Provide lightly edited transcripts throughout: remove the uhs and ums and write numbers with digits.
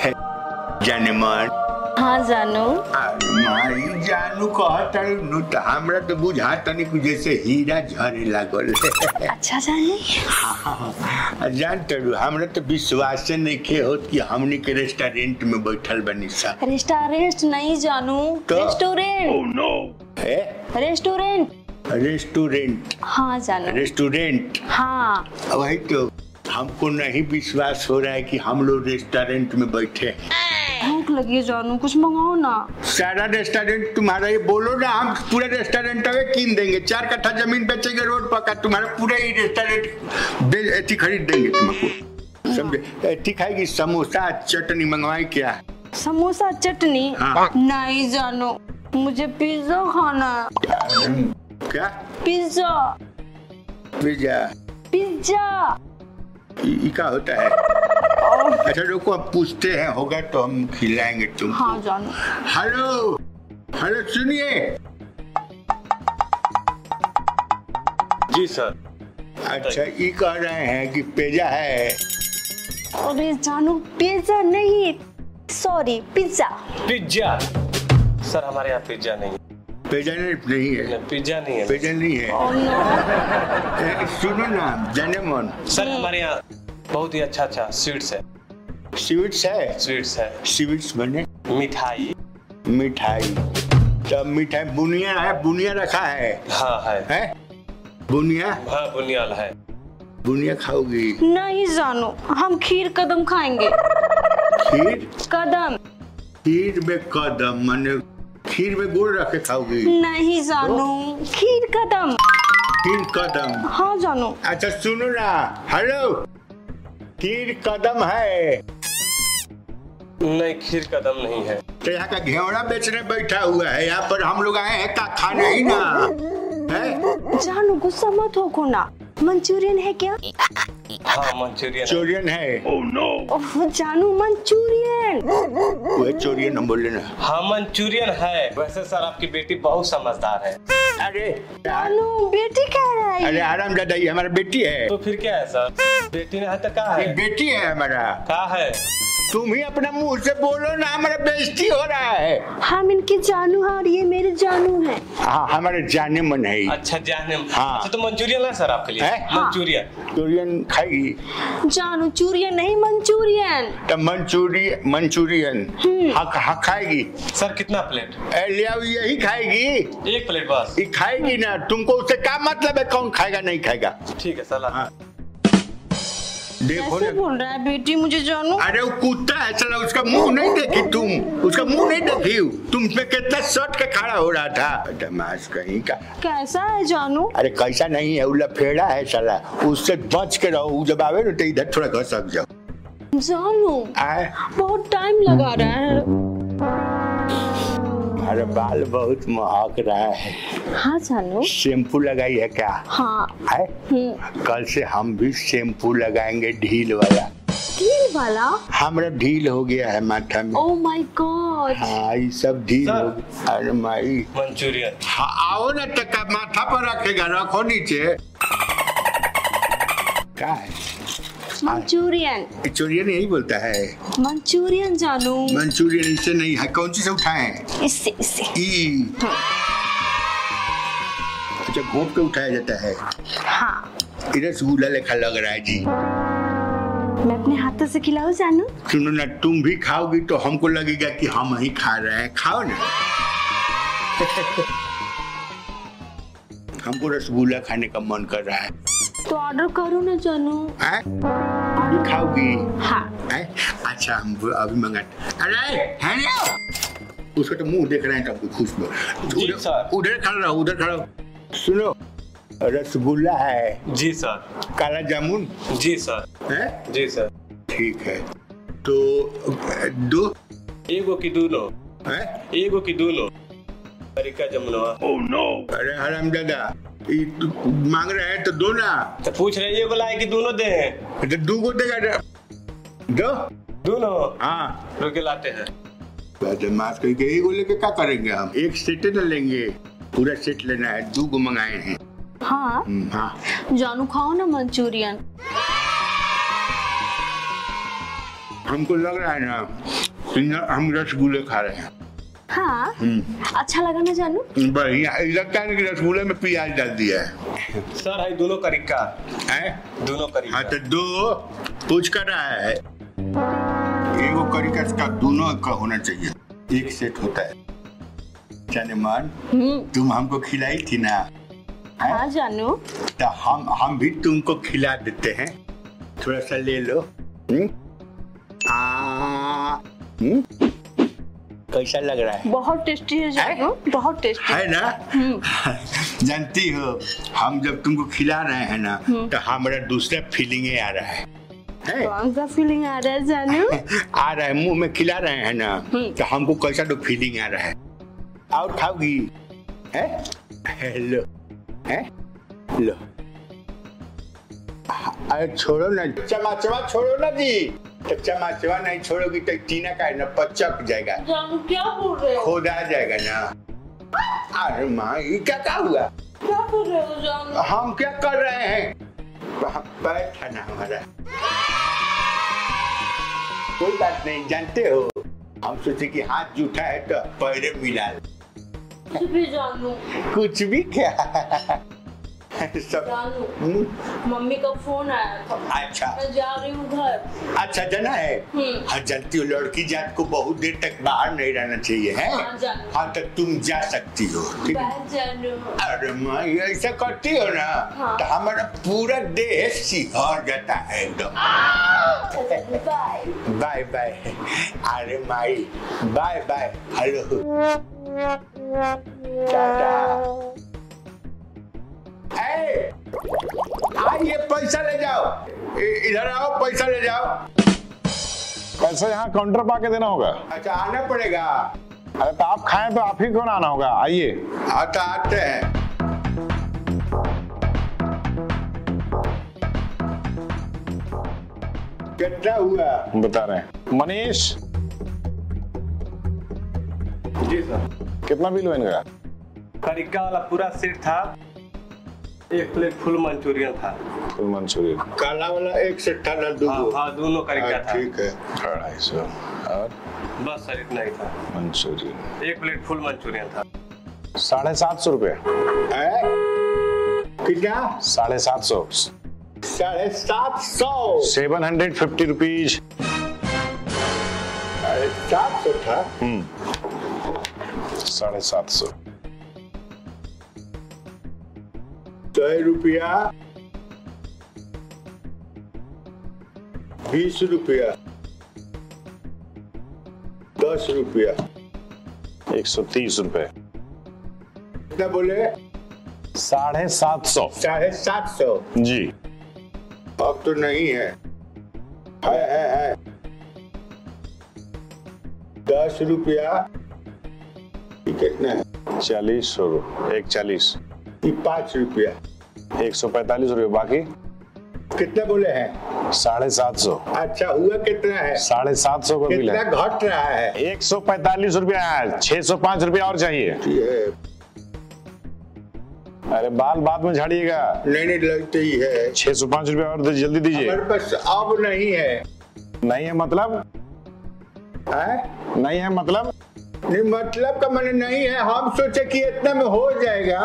जाने मन। हाँ जानू। माई जानू कहता नु त हमरा तो बुझाता नहीं कुछ जैसे हीरा झरे लागल। अच्छा जाने। जानते हो हमरा तो विश्वास से नहीं के होत कि हमनी के रेस्टोरेंट में बैठल बनी सा। रेस्टोरेंट नहीं जानू, रेस्टोरेंट। Oh no. है रेस्टोरेंट। रेस्टोरेंट। हाँ जानू। रेस्टोरेंट। हाँ वही तो हमको नहीं विश्वास हो रहा है कि हम लोग रेस्टोरेंट में बैठे। भूख लगी है जानू, कुछ मंगाओ ना। सारा रेस्टोरेंट तुम्हारा, ये बोलो ना हम पूरा रेस्टोरेंट कीन देंगे। 4 कट्ठा जमीन बेचेंगे रोड पर का, तुम्हारा पूरा ही रेस्टोरेंट खरीद देंगे तुमको। समझे? एती खाएगी समोसा चटनी मंगवाई क्या? समोसा चटनी? हाँ। नहीं जानू, मुझे पिज्जा खाना है। क्या? पिज्जा। पिज्जा? पिज्जा ये क्या होता है? अच्छा रुको अब पूछते हैं, होगा तो हम खिलाएंगे तुमको। हाँ जानू। हेलो हेलो सुनिए। जी सर। अच्छा ये कह रहे हैं कि पिज्जा है। अरे जानू पिज्जा नहीं, सॉरी पिज्जा। पिज्जा? सर हमारे यहाँ पिज्जा नहीं। पिज्जा नहीं है? पिज्जा नहीं है। पिज्जा नहीं है। Oh, no. सुनो ना जाने मन। सर हमारे यहाँ बहुत ही अच्छा स्वीट्स है। स्वीट्स है? स्वीट्स है। स्वीट्स बने? मिठाई। मिठाई? तब मिठाई बुनिया है? बुनिया रखा है? हाँ है। बुनिया? हाँ बुनिया है। बुनिया खाओगी? नहीं जानू, हम खीर कदम खाएंगे। खीर कदम? खीर में कदम माने खीर में गुड़ रख के खाओगी? नहीं जानू, खीर कदम। खीर कदम? हाँ जानू। अच्छा सुनो ना, हेलो खीर कदम है? नहीं खीर कदम नहीं है। तो यहाँ का घेवड़ा बेचने बैठा हुआ है, यहाँ पर हम लोग आए हैं का खाने ही ना है? जानू गुस्सा मत हो ना, मंचूरियन है क्या? हाँ मंचूरियन है। Oh no. जानू मंचूरियन। वो चोरियन हम बोल लेना। हाँ मंचूरियन है। वैसे सर आपकी बेटी बहुत समझदार है। अरे जानू बेटी कह रहा है। अरे आराम दादा ये हमारा बेटी है। तो फिर क्या है सर? बेटी ने है तो कहा है? बेटी है हमारा। कहा है? तुम ही अपना मुंह से बोलो ना, हमारा बेइज्जती हो रहा है। हम इनके जानू हैं और ये मेरे जानू हैं। हाँ हमारे जाने मन है। अच्छा जाने। हाँ। अच्छा तो मंचूरियन है सर आपके लिए? मंचूरियन। मंचूरियन खाएगी? जानू चूरियन नहीं मंचूरियन। तो मंचूरियन हाँ खाएगी। सर कितना प्लेट? लिया यही खाएगी। 1 प्लेट बस? ये खाएगी ना, तुमको उससे क्या मतलब है कौन खाएगा नहीं खाएगा? ठीक है सर। हाँ। देखो कैसे बोल रहा है बेटी मुझे जानू? अरे वो कुत्ता है चला, उसका मुंह नहीं देखी तुम? उसका मुंह नहीं देखी? तुम में कितना सट के खड़ा हो रहा था बदमाश कहीं का। कैसा है जानू? अरे कैसा नहीं है, लफेड़ा है साला, उससे बच के रहो। जब आवे ना तो इधर थोड़ा घसक जाओ। जानू बहुत टाइम लगा रहा है। अरे बाल बहुत महक रहा है। हाँ जानू। शैम्पू लगाई है क्या? हाँ है? कल से हम भी शैम्पू लगाएंगे ढील वाला। ढील वाला? हमारा ढील हो गया है माथा में। Oh my God. हाँ ये सब ढील हो गया। अरे माई मंचूरियन। हाँ आओ ना, तक माथा पर रखेगा, रखो नीचे। क्या है? मंचूरियन। चोरियन यही बोलता है? मंचूरियन जानू। मंचूरियन इससे नहीं है, कौन सी से उठाए? इससे। अच्छा घोंप के उठाया जाता है? हाँ। इधर रसगुल्ला लेखा लग रहा है जी। मैं अपने हाथों से खिलाऊं जानू? सुनो ना, तुम भी खाओगी तो हमको लगेगा कि हम ही खा रहे हैं। खाओ ना। हमको रसगुल्ला खाने का मन कर रहा है। तो ऑर्डर करो ना जानू। भी खाओगी? हाँ। अच्छा हम अभी मंगाते। अरे है ना, उसका तो मुंह देख रहे हैं तब खुश में। उधर खड़ा रहो, उधर खड़ा। सुनो रसगुल्ला है? जी सर। काला जामुन? जी सर। है? जी सर। ठीक है तो दो? एगो की दोनों? है? एगो की दोनों? अमेरिका जमुनवा। Oh no. अरे हरामजादा मांग रहे हैं तो दो ना। तो पूछ रहे हैं एगो लाए कि दोनों दे? तो दो को देगा। दो? दोनों? हाँ रुक के लाते हैं। बदमाश करके एगो लेके क्या करेंगे हम? एक सेट न लेंगे, पूरा सेट लेना है। 2 को मंगाए हैं। हाँ हाँ जानू खाओ ना मंचूरियन। हमको लग रहा है ना हम रसगुल्ले खा रहे हैं। हाँ अच्छा लगा ना जानू? बढ़िया लगता है कि रसगुल्ले में प्याज डाल दिया है। सर है दोनों करी का है दोनों करी। हाँ तो दो पूछ कर रहा है। एगो करी का दोनों का होना चाहिए, एक सेट होता है। जाने मान तुम हमको खिलाई थी ना? हाँ जानू। तो हम भी तुमको खिला देते हैं, थोड़ा सा ले लो। कैसा लग रहा है? बहुत टेस्टी है जानू, बहुत टेस्टी है ना? जानती हो हम जब तुमको खिला रहे हैं ना तो हमारा दूसरा फीलिंग आ रहा है। कौन सा फीलिंग आ रहा है जानू? आ रहा है, मुंह में खिला रहे हैं ना तो हमको कैसा तो फीलिंग आ रहा है। और खाओगी? लो है लो। अरे छोड़ो ना, चमाचवा छोड़ो ना जी। तो चमाचवा नहीं छोड़ोगी तो टीना का है ना पचक जाएगा। जानू क्या बोल रहे हो? खोदा जाएगा ना। अरे माँ ये क्या हुआ? क्या बोल रहे हो जानू? हम क्या कर रहे हैं? पैर था ना हमारा। कोई बात नहीं, जानते हो हम सोचे कि हाथ जूठा है तो पैरे मिला। कुछ भी जानू। कुछ भी क्या? सब जानू मम्मी का फोन आया था। अच्छा मैं जा रही हूँ घर। अच्छा जाना है? हाँ जानती हो लड़की जात को बहुत देर तक बाहर नहीं रहना चाहिए है। हाँ तो तुम जा सकती हो। जानू। अरे माँ ऐसा करती हो ना तो हमारा पूरा देह सिहर जाता है एकदम। Bye bye bye. अरे my bye bye. Hello tata. ये पैसा ले जाओ, इधर आओ पैसा ले जाओ। पैसा यहाँ काउंटर पर आके देना होगा? अच्छा आना पड़ेगा। अरे तो आप खाएं तो आप ही क्यों ना आना होगा? आइए। आता आते हैं। कितना हुआ बता रहे हैं। मनीष जी सर। कितना बिल हुआ इनका? करिका वाला पूरा सेट था, एक प्लेट फुल मंचूरियन था। फुल मंचूरियन काला वाला एक सेट था ना? हाँ दोनों करिका था। ठीक है 250 और बस सर इतना ही था। मंचूरियन एक प्लेट फुल मंचूरियन था। 750 रुपए। कितना? 750। 750। 750 रुपीज। 700 था। 750। 100 रुपया, 20 रुपया, 10 रुपया, 130 रुपए। कितना बोले? 750। 750 जी। अब तो नहीं है। 10 रुपया कितना है? 40 रुपए। 140। 5 रुपया। 145 रुपए। बाकी कितना बोले हैं? 750। अच्छा हुआ कितना है? 750 का बिल कितना है। घट रहा है? 145 रुपया है। 605 रुपया और चाहिए। अरे बाल बाद में झाड़िएगा। नहीं लगते ही है। 605 रुपया और जल्दी दीजिए। हमारे पास अब नहीं है। नहीं है मतलब? नहीं है मतलब? नहीं मतलब का मैंने नहीं है। हम सोचे कि इतना में हो जाएगा।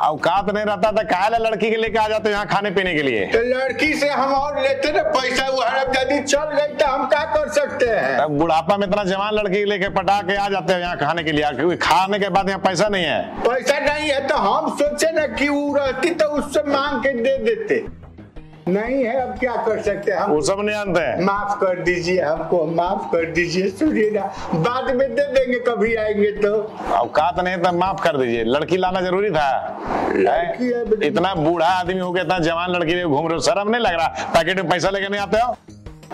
औकात नहीं रहता था काहे लड़की के लेके आ जाते यहाँ खाने पीने के लिए? तो लड़की से हम और लेते ना पैसा, वो हड़पजादी चल गई तो हम क्या कर सकते हैं? तब बुढ़ापा में इतना जवान लड़की लेके पटा के आ जाते हैं यहाँ खाने के लिए, क्योंकि खाने के बाद यहाँ पैसा नहीं है। पैसा नहीं है तो हम सोचे ना कि वो रहती तो उससे मांग के दे देते। नहीं है, अब क्या कर सकते हैं हम? वो सब नहीं जानते हैं। माफ कर दीजिए हमको, माफ कर दीजिए। सुनिए ना बाद में दे देंगे कभी आएंगे तो। औकात नहीं तो माफ कर दीजिए। लड़की लाना जरूरी था? लड़की है इतना बूढ़ा आदमी हो गया, इतना जवान लड़की लेके घूम रहे हो, शर्म नहीं लग रहा? पैकेट में पैसा लेके नहीं आते हो?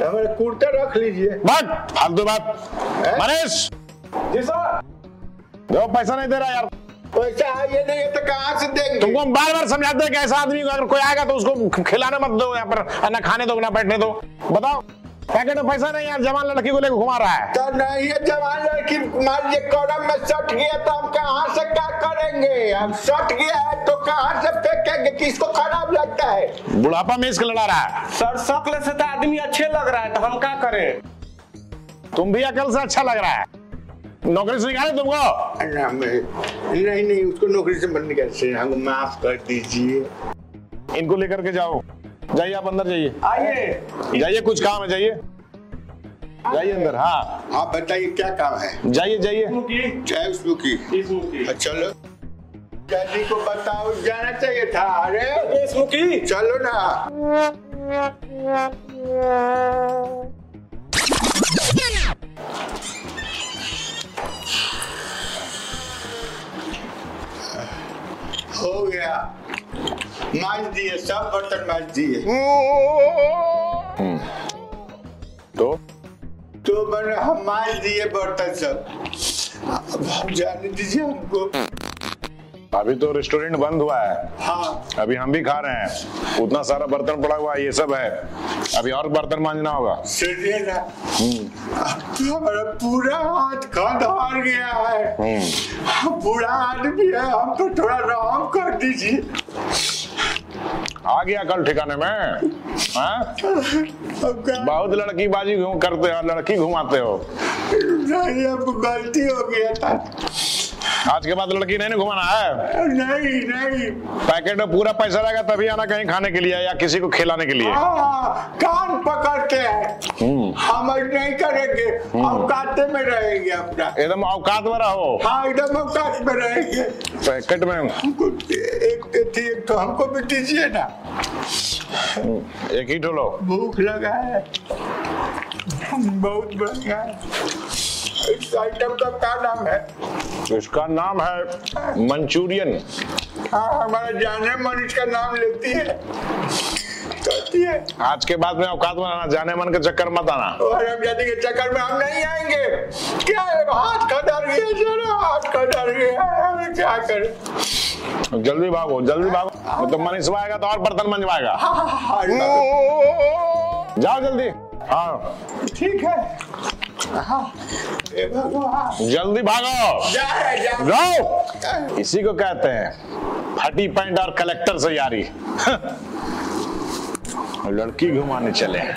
हमारे कुर्ता रख लीजिए। बात फालतू बात। मनीष जी सर। दो पैसा नहीं दे रहा यार। पैसा ये नहीं है तो कहाँ से देंगे? तुमको हम बार बार समझाते हैं कि ऐसा आदमी को अगर कोई आएगा तो उसको खिलाने मत दो, यहाँ पर ना खाने दो ना बैठने दो। बताओ पैकेट में पैसा नहीं यार, जवान लड़की को लेकर घुमा रहा है। तो नहीं है जवान लड़की, मान लीजिए कॉलम में सट गया तो हम कहाँ से क्या करेंगे? हम सट गया है तो कहाँ से फेंकेंगे? किसको खराब लगता है? बुढ़ापा में इसको लड़ा रहा है। सर शक्ल से तो आदमी अच्छे लग रहा है तो हम क्या करें? तुम भी अकल से अच्छा लग रहा है। नौकरी से निकाले तुमको? नहीं उसको नौकरी से बंद कैसे, हमको माफ कर दीजिए। इनको लेकर के जाओ, जाइए आप अंदर जाइए। आइए जाइए, कुछ काम है, जाइए जाइए अंदर। हाँ आप बताइए क्या काम है? जाइए जाइए। चाहे उसकी चलो, दादी को बताओ, जाना चाहिए था। अरे चलो ना। हो गया, मांज दिए, सब बर्तन मांज दिए। तो मैंने हम मांज दिए बर्तन सब। अब जाने दीजिए हमको। अभी तो रेस्टोरेंट बंद हुआ है। हाँ अभी हम भी खा रहे हैं, उतना सारा बर्तन पड़ा हुआ है, ये सब है, अभी और बर्तन मांजना होगा। सुनिए ना, हमारा पूरा हाथ खंडार गया है, बुरा आदमी है, हमको थोड़ा रहम कर दीजिए। आ गया कल ठिकाने में? हाँ? बहुत लड़कीबाजी करते हो, लड़की घुमाते हो। नहीं, अब गलती हो गया था। आज के बाद लड़की नहीं घुमाना है। नहीं पैकेट में पूरा पैसा रहेगा तभी आना कहीं खाने के लिए या किसी को खिलाने के लिए। कान पकड़ते हैं, हम नहीं करेंगे, औकात में रहेंगे अपना। एकदम औकात में रहो। हाँ एकदम औकात में रहेंगे। पैकेट में एक तो हमको भी दीजिए ना। एक ही लो। भूख लगा है बहुत बढ़िया। इस आइटम का क्या नाम है? इसका नाम है मंचूरियन। हाँ, हमारा जाने मन इसका नाम लेती है, कहती है। आज के बाद में औकात में आना, जाने मन के चक्कर मत आना। और हम जाने के चक्कर में हम नहीं आएंगे। क्या है, हाथ खदर गया, जरा हाथ खदर गया, क्या करें? जल्दी भागो जल्दी भागो, तो मनीष आएगा तो और बर्तन मंजवाएगा। जाओ जल्दी। हाँ ठीक है। जल्दी भागो, जाओ। इसी को कहते हैं फटी पैंट और कलेक्टर से यारी। लड़की घुमाने चले हैं।